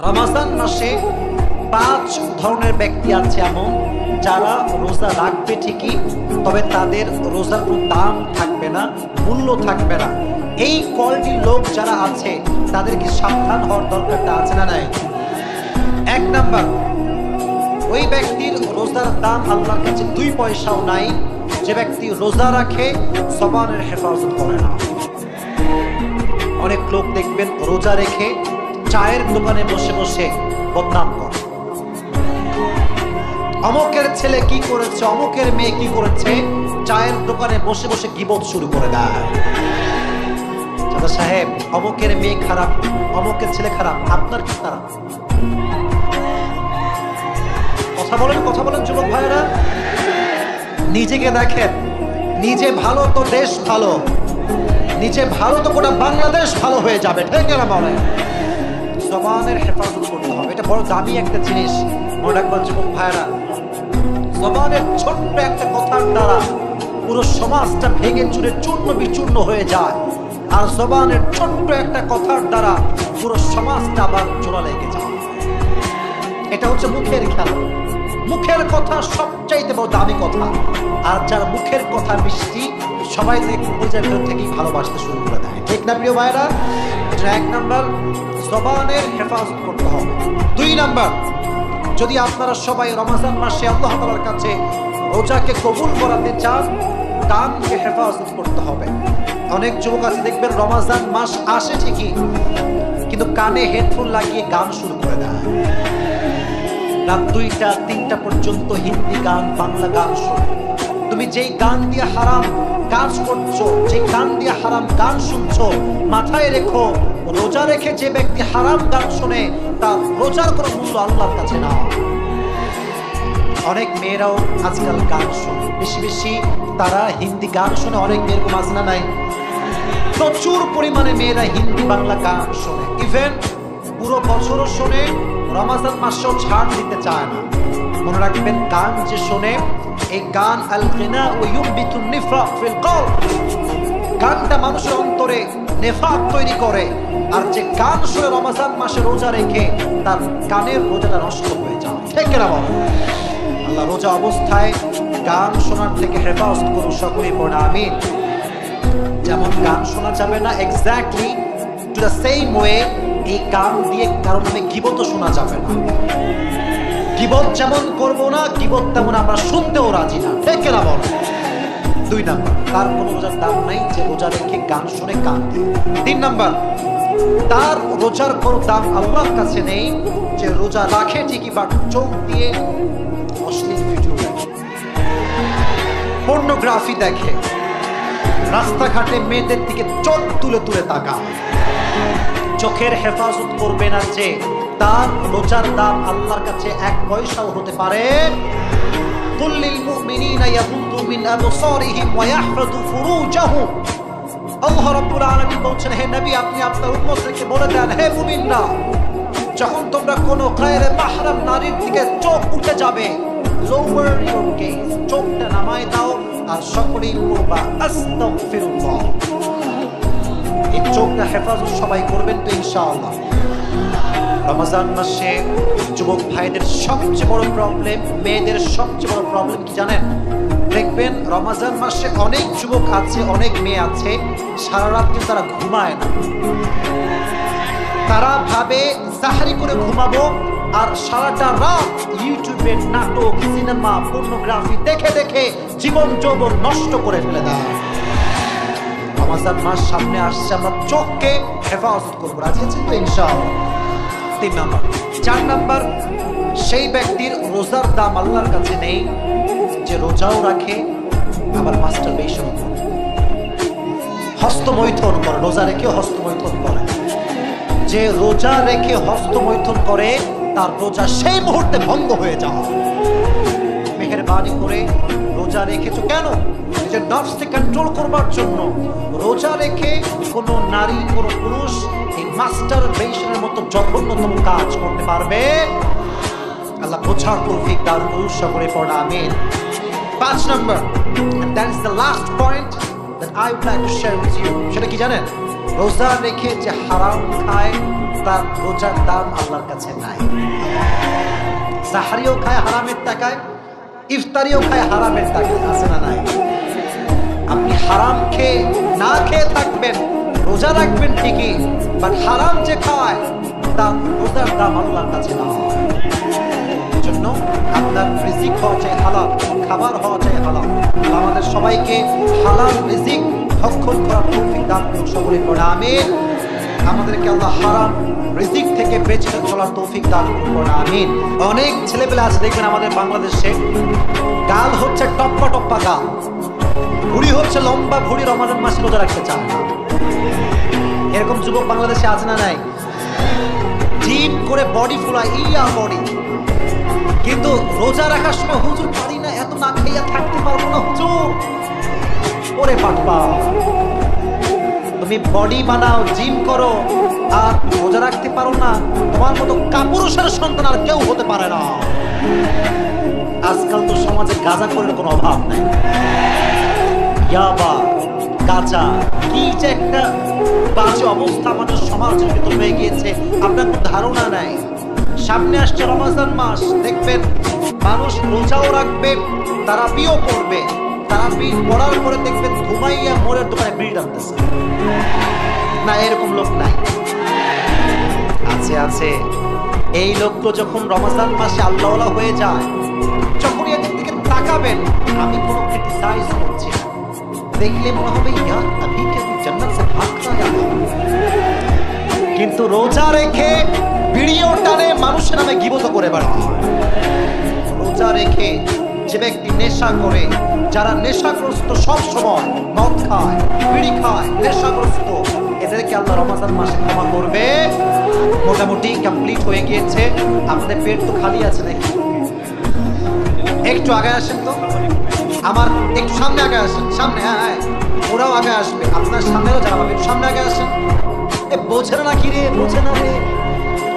রমাজান মাসে 5 ধরনের ব্যক্তি আছে এমন যারা রোজা রাখবে ঠিকই, তবে তাদের রোজার কোনো দাম থাকবে না, মূল্য থাকবে না। এই কোয়ালিটির লোক যারা আছে তাদেরকে সাবধান হওয়ার দরকারটা আছে না নাই? 1 নাম্বার, ওই ব্যক্তির রোজার দাম আল্লাহর কাছে 2 পয়সাও নাই যে ব্যক্তি রোজা রাখে জবানের হেফাজত করে না। অনেক লোক দেখবেন রোজা রেখে চায়ের দোকানে বসে বসে বদনাম করে, অমুকের ছেলে কি করেছে, অমুকের মেয়ে কি করেছে, চায়ের দোকানে বসে বসে গীবত শুরু করে দেয়। চাচা সাহেব, অমুকের মেয়ে খারাপ, অমুকের ছেলে খারাপ, আপনার কি খারাপ? কথা বলেন যুবক ভাইরা। নিজেকে দেখেন, নিজে ভালো তো দেশ ভালো, নিজে ভালো তো গোটা বাংলাদেশ ভালো হয়ে যাবে, ঠিক না বলে? জবানের হেফাজত করতে হবে, এটা বড় দামি একটা জিনিস। মনে রাখবেন যুবক ভাইরা, জবানের ছোট্ট একটা কথার দ্বারা পুরো সমাজটা ভেঙে চুরে চূর্ণ বিচূর্ণ হয়ে যায়, আর জবানের ছোট্ট একটা কথার দ্বারা পুরো সমাজটা আবার জোড়া লেগে যায়। এটা হচ্ছে মুখের খেলা। মুখের কথা সবচাইতে বড় দামি কথা, আর যার মুখের কথা মিষ্টি সবাই নিজের ভেতর থেকেই ভালোবাসতে শুরু করে দেয়, ঠিক না প্রিয় ভাইরা? এটা 1 নাম্বার, জবানের হেফাজত করতে হবে। 2 নাম্বার, যদি আপনারা সবাই রমজান মাসে আল্লাহ তাআলার কাছে রোজাকে কবুল করাতে চান, কানকে হেফাজত করতে হবে। অনেক যুবক আছে দেখবেন রমজান মাস আসে ঠিকই, কিন্তু কানে হেডফোন লাগিয়ে গান শুরু করে দেয়। রাত 2টা 3টা পর্যন্ত হিন্দি গান, বাংলা গান শোনে। তুমি যেই গান দিয়ে হারাম কাজ করছো, যে গান দিয়ে হারাম গান শুনছো, মাথায় রেখো রোজা রেখে যে ব্যক্তি হারাম গান শুনে তার রোজার কোনো মূল্য আল্লাহর কাছে না। অনেক মেয়েরাও আজকাল গান শোনে, বেশি বেশি তারা হিন্দি গান শোনে। অনেক মেয়ের কোনো আছে না নাই? প্রচুর পরিমাণে মেয়েরা হিন্দি বাংলা গান শোনে, ইভেন পুরো বছরও শোনে, রমজান মাসেও ছাড় দিতে চায় না। মনে রাখবেন, গান যে শোনে, এই গান আল গিনা ওয়া ইউবিতুন নিফাক ফিল কলব, গানটা মানুষের অন্তরে নেফাক তৈরি করে। আর যে গান শুনে রমজান মাসে রোজা রেখে তার গানের রোজাটা নষ্ট হয়ে যায়, ঠিক না বলো? আল্লাহ রোজা অবস্থায় গান শোনার থেকে হেফাজত করুন, সকলেই পড়া আমিন। যেমন গান শোনা যাবে না, exactly to the same way এই গান দিয়ে কারণ গীবত শোনা যাবে না। গীবত যেমন করবো না, গীবত তেমন আমরা শুনতেও রাজি না, ঠিক না বল? 2 নাম্বার, তার কোনো রোজার দাম নাই যে রোজা রেখে গান শুনে কাঁদে। 3 নাম্বার, তার রোজার কোনো দাম আল্লাহর কাছে নেই যে রোজা রাখে ঠিকই বাট চোখ দিয়ে অশ্লীল ভিডিও দেখে, পর্নোগ্রাফি দেখে, রাস্তাঘাটে মেয়েদের দিকে চোখ তুলে তুলে তাকায়। চোখের হেফাজত করবে না যে তার রোজার দাম আল্লাহর কাছে 1 পয়সাও হতে পারে। কুল্লিল মুমিনিনা ইয়াগুদ্দু মিন আবসারিহিম ওয়া ইয়াহফাযু ফুরুজাহুম। আল্লাহ রাব্বুল আলামিন বলছেন, হে নবী, আপনি আপনার উম্মতকে বলে দেন, হে মুমিনরা, যখন তোমরা কোনো গায়রে মাহরাম নারীর দিকে চোখ উঠে যাবে, লোয়ার ইউর গেজ, চোখটা নামায় দাও আর সকলেই পড়বা আস্তাগফিরুল্লাহ। এই চোখটা হেফাজত সবাই করবেন তো ইনশাআল্লাহ। রমজান মাসে যুবক ভাইদের সবচেয়ে বড় প্রবলেম, মেয়েদের সবচেয়ে বড় প্রবলেম কি জানেন? দেখবেন রমজান মাসে অনেক যুবক আছে, অনেক মেয়ে আছে, সারা রাত কিন্তু তারা ঘুমায় না। তারা ভাবে সাহারি করে ঘুমাবো, আর সারাটা রাত ইউটিউবে নাটক, সিনেমা, পর্নোগ্রাফি দেখে দেখে জীবন যৌবন নষ্ট করে ফেলে দেয়। রমজান মাস সামনে আসছে, আমরা চোখকে হেফাজত করবো, রাজি আছেন তো ইনশাআল্লাহ? 3 নাম্বার। 4 নাম্বার, সেই ব্যক্তির রোজার দাম আল্লাহর কাছে নেই যে রোজাও রাখে আবার মাস্টারবেশন করে, হস্তমৈথুন করে, রোজা রেখে হস্তমৈথুন করে। যে রোজা রেখে হস্তমৈথুন করে তার রোজা সেই মুহূর্তে ভঙ্গ হয়ে যায়। মেহেরবানি করে রোজা রেখেছো কেন? নিজের নফসকে কন্ট্রোল করবার জন্য। রোজা রেখে কোনো নারী, কোনো পুরুষ এই মাস্টারবেশনের মতো জঘন্যতম কাজ করতে পারবে? আল্লাহ বোঝার তৌফিক দান করুন, সকলে পড়া আমিন। 5 number, and that is the last point that I would like to share with you, সেটা কি জানেন? রোজা রেখে যে হারাম খায় তার রোজার দাম আল্লাহর কাছে নাই। সাহারিও খায় হারামের টাকায়, ইফতারিও খায় হারামের টাকায়, আছে না নাই? আপনি হারাম খেয়ে না খেয়ে থাকবেন, রোজা রাখবেন ঠিকই, বাট হারাম যে খায় তার রোজার দাম আল্লাহর কাছে না হয়। জন্য আপনার রিজিক হওয়া চাই হালাল, খাবার হওয়া চাই হালাল। আমাদের সবাইকে হালাল রিজিক ভক্ষণ করার তৌফিক দান করুন, সকলে পড়ে আমিন। আমাদেরকে আল্লাহ হারাম রিজিক থেকে বেঁচে চলার তৌফিক দান করুন, আমিন। অনেক ছেলেপেলে আছে দেখবেন আমাদের বাংলাদেশে, গাল হচ্ছে টপ্পা টপ্পা গাল, ভুড়ি হচ্ছে লম্বা ভুড়ি, রমাদান মাসে রোজা রাখতে চায় না। এরকম যুবক বাংলাদেশে আছে না নাই? জিম করে বডি ফুলায়, ইয়া বডি, কিন্তু রোজা রাখার সময় হুজুর পারি না, এত না খাইয়া থাকতে পারবো না হুজুর। ওরে বাপ্পা, তুমি বডি বানাও, জিম করো, আর রোজা রাখতে পারো না? তোমার মতো কাপুরুষের সন্তান আর কেউ হতে পারে না। আজকাল তো সমাজে গাঁজা করে কোনো অভাব নাই, ইয়াবা গাঁজা কি যে একটা বাজে অবস্থা আমাদের সমাজের ভিতর হয়ে গিয়েছে, আপনার কোনো ধারণা নাই। সামনে আসছে রমজান মাস, দেখবেন মানুষ রোজাও রাখবে, তারাবিও করবে, তারাবি পড়ার পরে দেখবেন ঘুমাইয়া মোড়ের দোকানে বিড়ি টানতেছে। না, এরকম লোক নাই? আছে, আছে। এই লোকগুলো যখন রমজান মাসে আল্লাহওয়ালা হয়ে যায়, যখনই এদের দিকে তাকাবেন, আমি কোনো ক্রিটিসাইজ করছি না, দেখলে মনে হবে ইয়ার আভি কে জান্নাত সে ভাগ না যাবে। কিন্তু রোজা রেখে ভিডিও টানে মানুষের নামে গীবত করে বেড়ায়। রোজা রেখে যে ব্যক্তি নেশা করে, যারা নেশাগ্রস্ত, সব সময় মদ খায়, বিড়ি খায়, নেশাগ্রস্ত, এদেরকে আল্লাহ রমজান মাসে ক্ষমা করবে। মোটামুটি কমপ্লিট হয়ে গিয়েছে। আপনাদের পেট তো খালি আছে নাকি? একটু আগে আসেন তো, আমার একটু সামনে আগে আসেন, সামনে। হ্যাঁ হ্যাঁ, ওরাও আগে আসবে, আপনার সামনেও যারা পাবে, একটু সামনে আগে আসেন। বোঝে না কি রে, বোঝে না রে,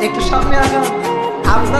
একটু সামনে আগান। আপনার